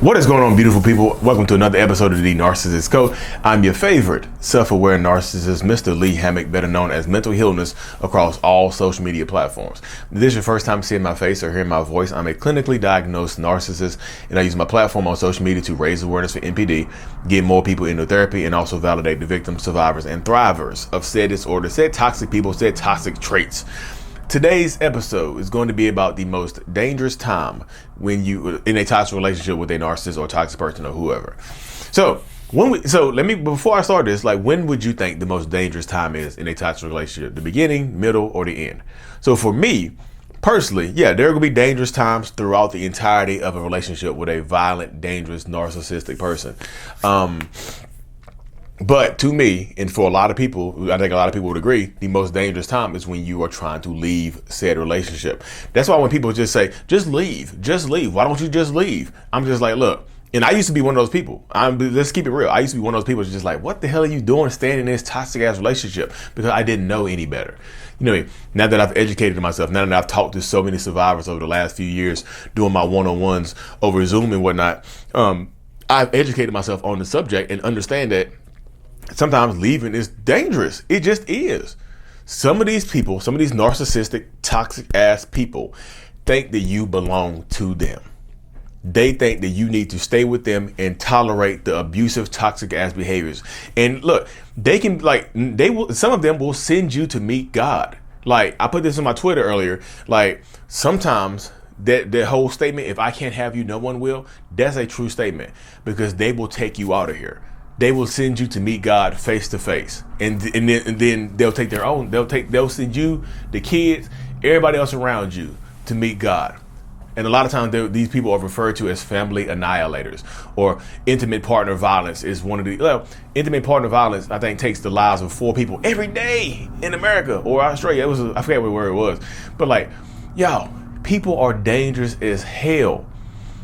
What is going on, beautiful people? Welcome to another episode of the Narcissists Code. I'm your favorite self-aware narcissist, Mr. Lee Hammock, better known as Mental Healness, across all social media platforms. If this is your first time seeing my face or hearing my voice, I'm a clinically diagnosed narcissist, and I use my platform on social media to raise awareness for NPD, get more people into therapy, and also validate the victims, survivors, and thrivers of said disorder, said toxic people, said toxic traits. Today's episode is going to be about the most dangerous time when you in a toxic relationship with a narcissist or toxic person or whoever. Before I start this, when would you think the most dangerous time is in a toxic relationship? The beginning, middle, or the end? So for me, personally, there are going to be dangerous times throughout the entirety of a relationship with a violent, dangerous, narcissistic person. But to me, and for a lot of people, I think a lot of people would agree, the most dangerous time is when you are trying to leave said relationship. That's why when people just say, just leave. Why don't you just leave? I'm just like, look, and I used to be one of those people. Let's keep it real. I used to be one of those people just like, what the hell are you doing staying in this toxic ass relationship? Because I didn't know any better. Now that I've educated myself, now that I've talked to so many survivors over the last few years, doing my one-on-ones over Zoom and whatnot, I've educated myself on the subject and understand that sometimes leaving is dangerous. It just is. Some of these people, some of these narcissistic, toxic ass people think that you belong to them. They think that you need to stay with them and tolerate the abusive, toxic ass behaviors. And look, some of them will send you to meet God. I put this on my Twitter earlier. Sometimes that whole statement, if I can't have you, no one will, that's a true statement, because they will take you out of here. They will send you to meet God face to face, and then they'll take their own. They'll send you, the kids, everybody else around you to meet God. And a lot of times these people are referred to as family annihilators, or intimate partner violence is one of the. Intimate partner violence, I think, takes the lives of 4 people every day in America or Australia. I forget where it was, but people are dangerous as hell.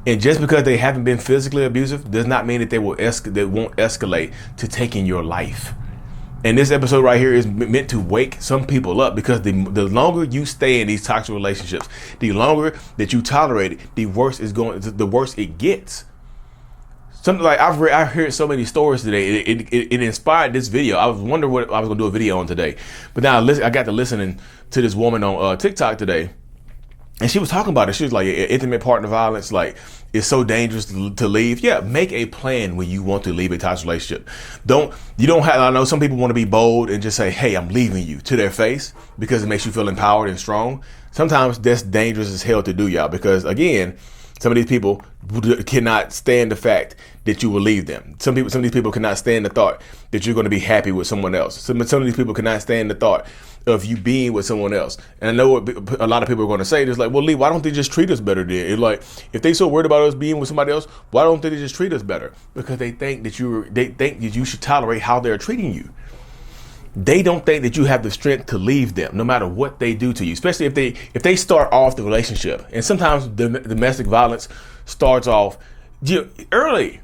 And just because they haven't been physically abusive does not mean that they won't escalate to taking your life. And this episode right here is meant to wake some people up, because the longer you stay in these toxic relationships, the longer that you tolerate it, the worse it gets. Something like I've heard so many stories today. It inspired this video. I was wondering what I was gonna do a video on today, but now I got to listening to this woman on TikTok today. And she was talking about it. She was like, intimate partner violence, it's so dangerous to leave. Yeah, make a plan when you want to leave a toxic relationship. I know some people want to be bold and just say, hey, I'm leaving you, to their face, because it makes you feel empowered and strong. Sometimes that's dangerous as hell to do, y'all, because again, some of these people cannot stand the fact that you will leave them. Some of these people cannot stand the thought that you're going to be happy with someone else. Some of these people cannot stand the thought of you being with someone else. And I know what a lot of people are going to say. It's like, well, Lee, why don't they just treat us better then? It's if they so worried about us being with somebody else, why don't they just treat us better? Because they think that you should tolerate how they're treating you. They don't think that you have the strength to leave them, no matter what they do to you, especially if they start off the relationship. And sometimes the domestic violence starts off early.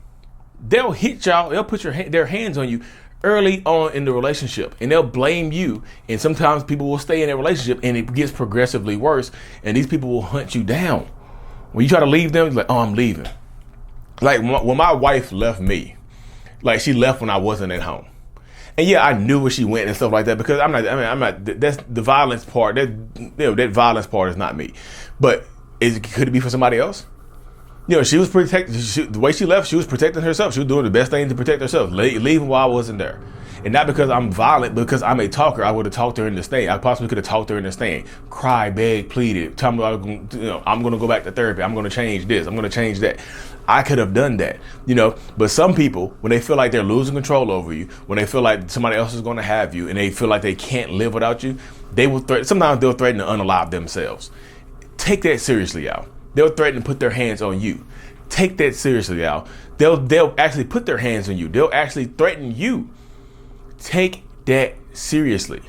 They'll hit y'all. They'll put their hands on you early on in the relationship, and they'll blame you. And sometimes people will stay in that relationship, and it gets progressively worse. And these people will hunt you down. When you try to leave them, it's like, oh, I'm leaving. When my wife left me, she left when I wasn't at home. And yeah, I knew where she went and stuff like that, because I'm not, that's the violence part. That violence part is not me. But could it be for somebody else? She was protected. The way she left, she was protecting herself. She was doing the best thing to protect herself, leaving while I wasn't there. And not because I'm violent, because I'm a talker. I would have talked to her in the stand. I possibly could have talked to her in the stand, cry, beg, pleaded, tell me I'm going to go back to therapy. I'm going to change this. I'm going to change that. I could have done that, but some people, when they feel like they're losing control over you, when they feel like somebody else is going to have you, and they feel like they can't live without you, sometimes they'll threaten to unalive themselves. Take that seriously, y'all. They'll threaten to put their hands on you. Take that seriously, y'all. They'll actually put their hands on you. They'll actually threaten you. Take that seriously.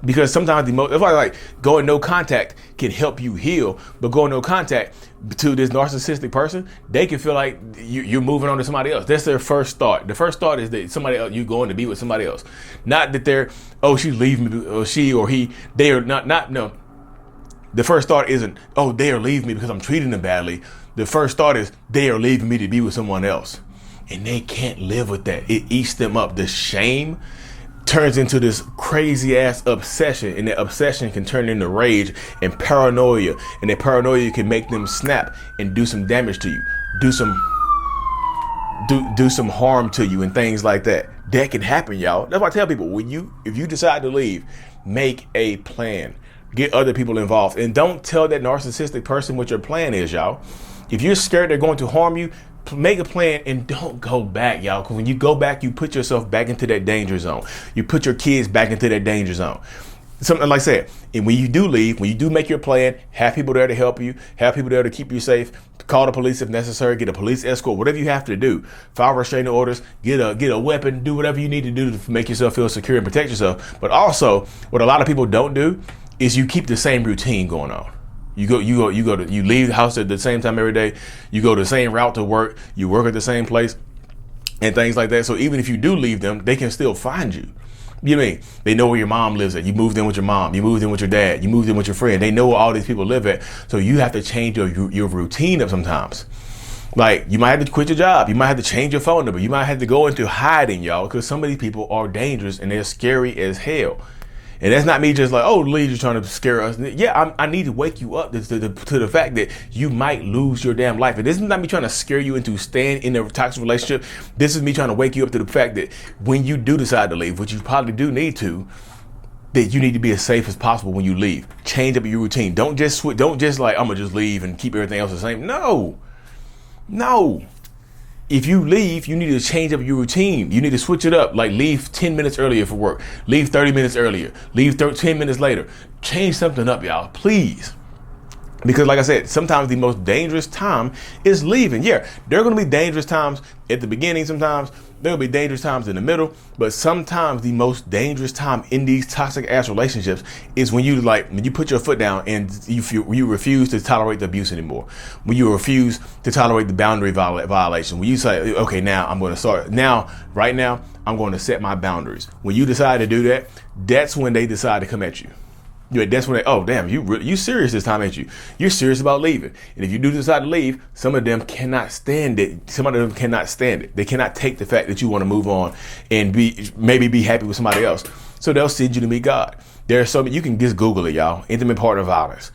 Because sometimes that's why going no contact can help you heal, but going no contact to this narcissistic person, they can feel like you're moving on to somebody else. That's their first thought. The first thought is that somebody else, you're going to be with somebody else. Not that she's leaving me, or she or he, they are not, no. The first thought isn't, oh, they are leaving me because I'm treating them badly. the first thought is they are leaving me to be with someone else. And they can't live with that. It eats them up. The shame turns into this crazy ass obsession, and that obsession can turn into rage and paranoia. And that paranoia can make them snap and do some damage to you. Do some harm to you and things like that. That can happen, y'all. That's why I tell people, if you decide to leave, make a plan. Get other people involved, and don't tell that narcissistic person what your plan is, y'all. If you're scared they're going to harm you, make a plan and don't go back, y'all. Because when you go back, you put yourself back into that danger zone. You put your kids back into that danger zone. Something like I said, and when you do leave, when you do make your plan, have people there to help you, have people there to keep you safe, call the police if necessary, get a police escort, whatever you have to do, file restraining orders, get a weapon, do whatever you need to do to make yourself feel secure and protect yourself. But also, what a lot of people don't do is you keep the same routine going on. You leave the house at the same time every day. You go the same route to work. You work at the same place and things like that. So even if you do leave them, they can still find you. You know what I mean? They know where your mom lives at. You moved in with your mom. You moved in with your dad. You moved in with your friend. They know where all these people live at. So you have to change your routine up sometimes. Like, you might have to quit your job. You might have to change your phone number. You might have to go into hiding, y'all, because some of these people are dangerous and they're scary as hell. And that's not me just like, oh, Lee, you're trying to scare us. Yeah, I need to wake you up to the fact that you might lose your damn life. And this is not me trying to scare you into staying in a toxic relationship. This is me trying to wake you up to the fact that when you do decide to leave, which you probably do need to, that you need to be as safe as possible when you leave. Change up your routine. Don't just like, I'm going to just leave and keep everything else the same. No. If you leave, you need to change up your routine. You need to switch it up. Like, leave 10 minutes earlier for work. Leave 30 minutes earlier. Leave 10 minutes later. Change something up, y'all, please. Because like I said, sometimes the most dangerous time is leaving. Yeah, there are going to be dangerous times at the beginning sometimes. There will be dangerous times in the middle. But sometimes the most dangerous time in these toxic ass relationships is when you put your foot down and you refuse to tolerate the abuse anymore. When you refuse to tolerate the boundary violation. When you say, okay, now I'm going to start. Right now, I'm going to set my boundaries. When you decide to do that, that's when they decide to come at you. That's when oh damn, you serious this time, ain't you? You're serious about leaving. And if you do decide to leave, some of them cannot stand it. Some of them cannot stand it. They cannot take the fact that you want to move on and maybe be happy with somebody else. So they'll send you to meet God. There's so many, you can just Google it, y'all. Intimate partner violence.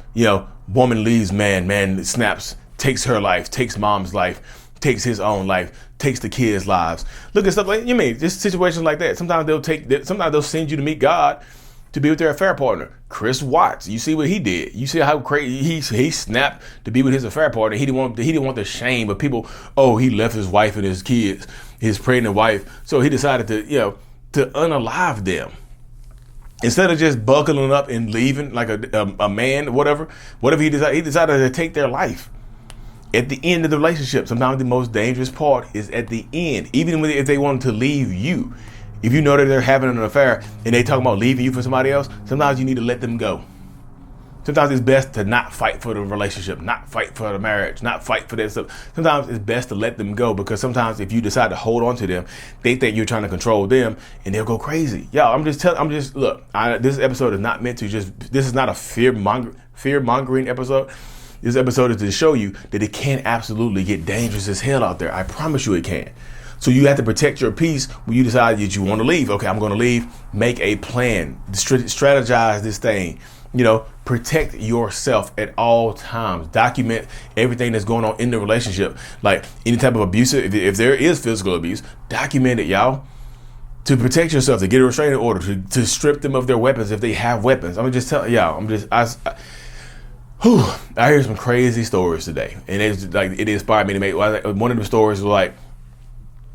Woman leaves man snaps, takes her life, takes mom's life, takes his own life, takes the kids' lives. Look at stuff like just situations like that. Sometimes they'll send you to meet God to be with their affair partner. Chris Watts, you see what he did. You see how crazy he snapped to be with his affair partner. He didn't want the shame of people. Oh, he left his wife and his kids, his pregnant wife. So he decided to unalive them. Instead of just buckling up and leaving like a man, whatever he decided to take their life. At the end of the relationship, sometimes the most dangerous part is at the end. Even if they wanted to leave you. If you know that they're having an affair and they talk about leaving you for somebody else, sometimes you need to let them go. Sometimes it's best to not fight for the relationship, not fight for the marriage, not fight for that stuff. Sometimes it's best to let them go, because sometimes if you decide to hold on to them, they think you're trying to control them and they'll go crazy. Look, this episode is not meant to this is not a fear mongering episode. This episode is to show you that it can absolutely get dangerous as hell out there. I promise you it can. So you have to protect your peace when you decide that you want to leave. Okay, I'm going to leave. Make a plan. Strategize this thing. Protect yourself at all times. Document everything that's going on in the relationship. Like any type of abuse, if there is physical abuse, document it, y'all. To protect yourself, to get a restraining order, to strip them of their weapons if they have weapons. I'm just telling y'all. I hear some crazy stories today, and it inspired me to make one of the stories was like,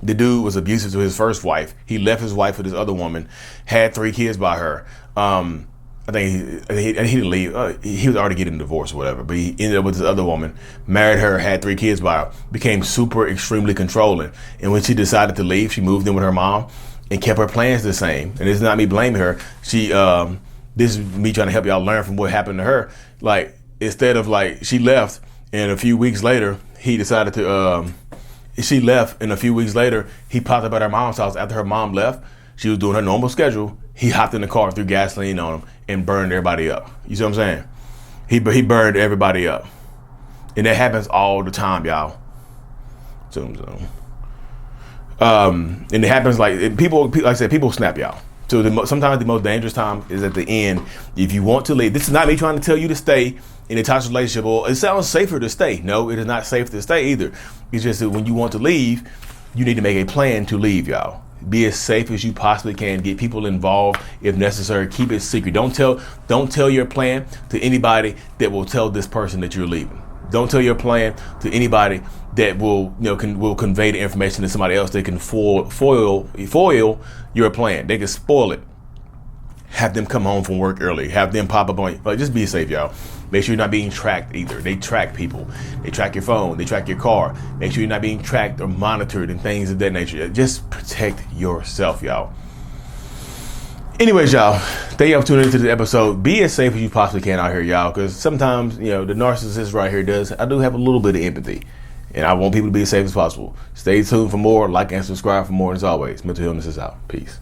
the dude was abusive to his first wife. He left his wife with this other woman, had 3 kids by her. I think he didn't leave. He was already getting divorced or whatever, but he ended up with this other woman, married her, had 3 kids by her, became extremely controlling. And when she decided to leave, she moved in with her mom and kept her plans the same. And it's not me blaming her. This is me trying to help y'all learn from what happened to her. Like, instead of she left and a few weeks later, he decided to, she left, and a few weeks later, he popped up at her mom's house after her mom left. She was doing her normal schedule. He hopped in the car, threw gasoline on him, and burned everybody up. You see what I'm saying? He burned everybody up. And that happens all the time, y'all. Zoom. And it happens like I said, people snap, y'all. So sometimes the most dangerous time is at the end. If you want to leave, this is not me trying to tell you to stay in a toxic relationship, or it sounds safer to stay. No, it is not safe to stay either. It's just that when you want to leave, you need to make a plan to leave, y'all. Be as safe as you possibly can. Get people involved if necessary. Keep it secret. Don't tell your plan to anybody that will tell this person that you're leaving. Don't tell your plan to anybody that will convey the information to somebody else that can foil your plan. They can spoil it. Have them come home from work early. Have them pop up on you. Like, just be safe, y'all. Make sure you're not being tracked either. They track people. They track your phone. They track your car. Make sure you're not being tracked or monitored and things of that nature. Just protect yourself, y'all. Anyways, y'all, thank y'all for tuning into this episode. Be as safe as you possibly can out here, y'all, because sometimes, the narcissist right here I do have a little bit of empathy, and I want people to be as safe as possible. Stay tuned for more. Like and subscribe for more. And as always, Mental Illness is out. Peace.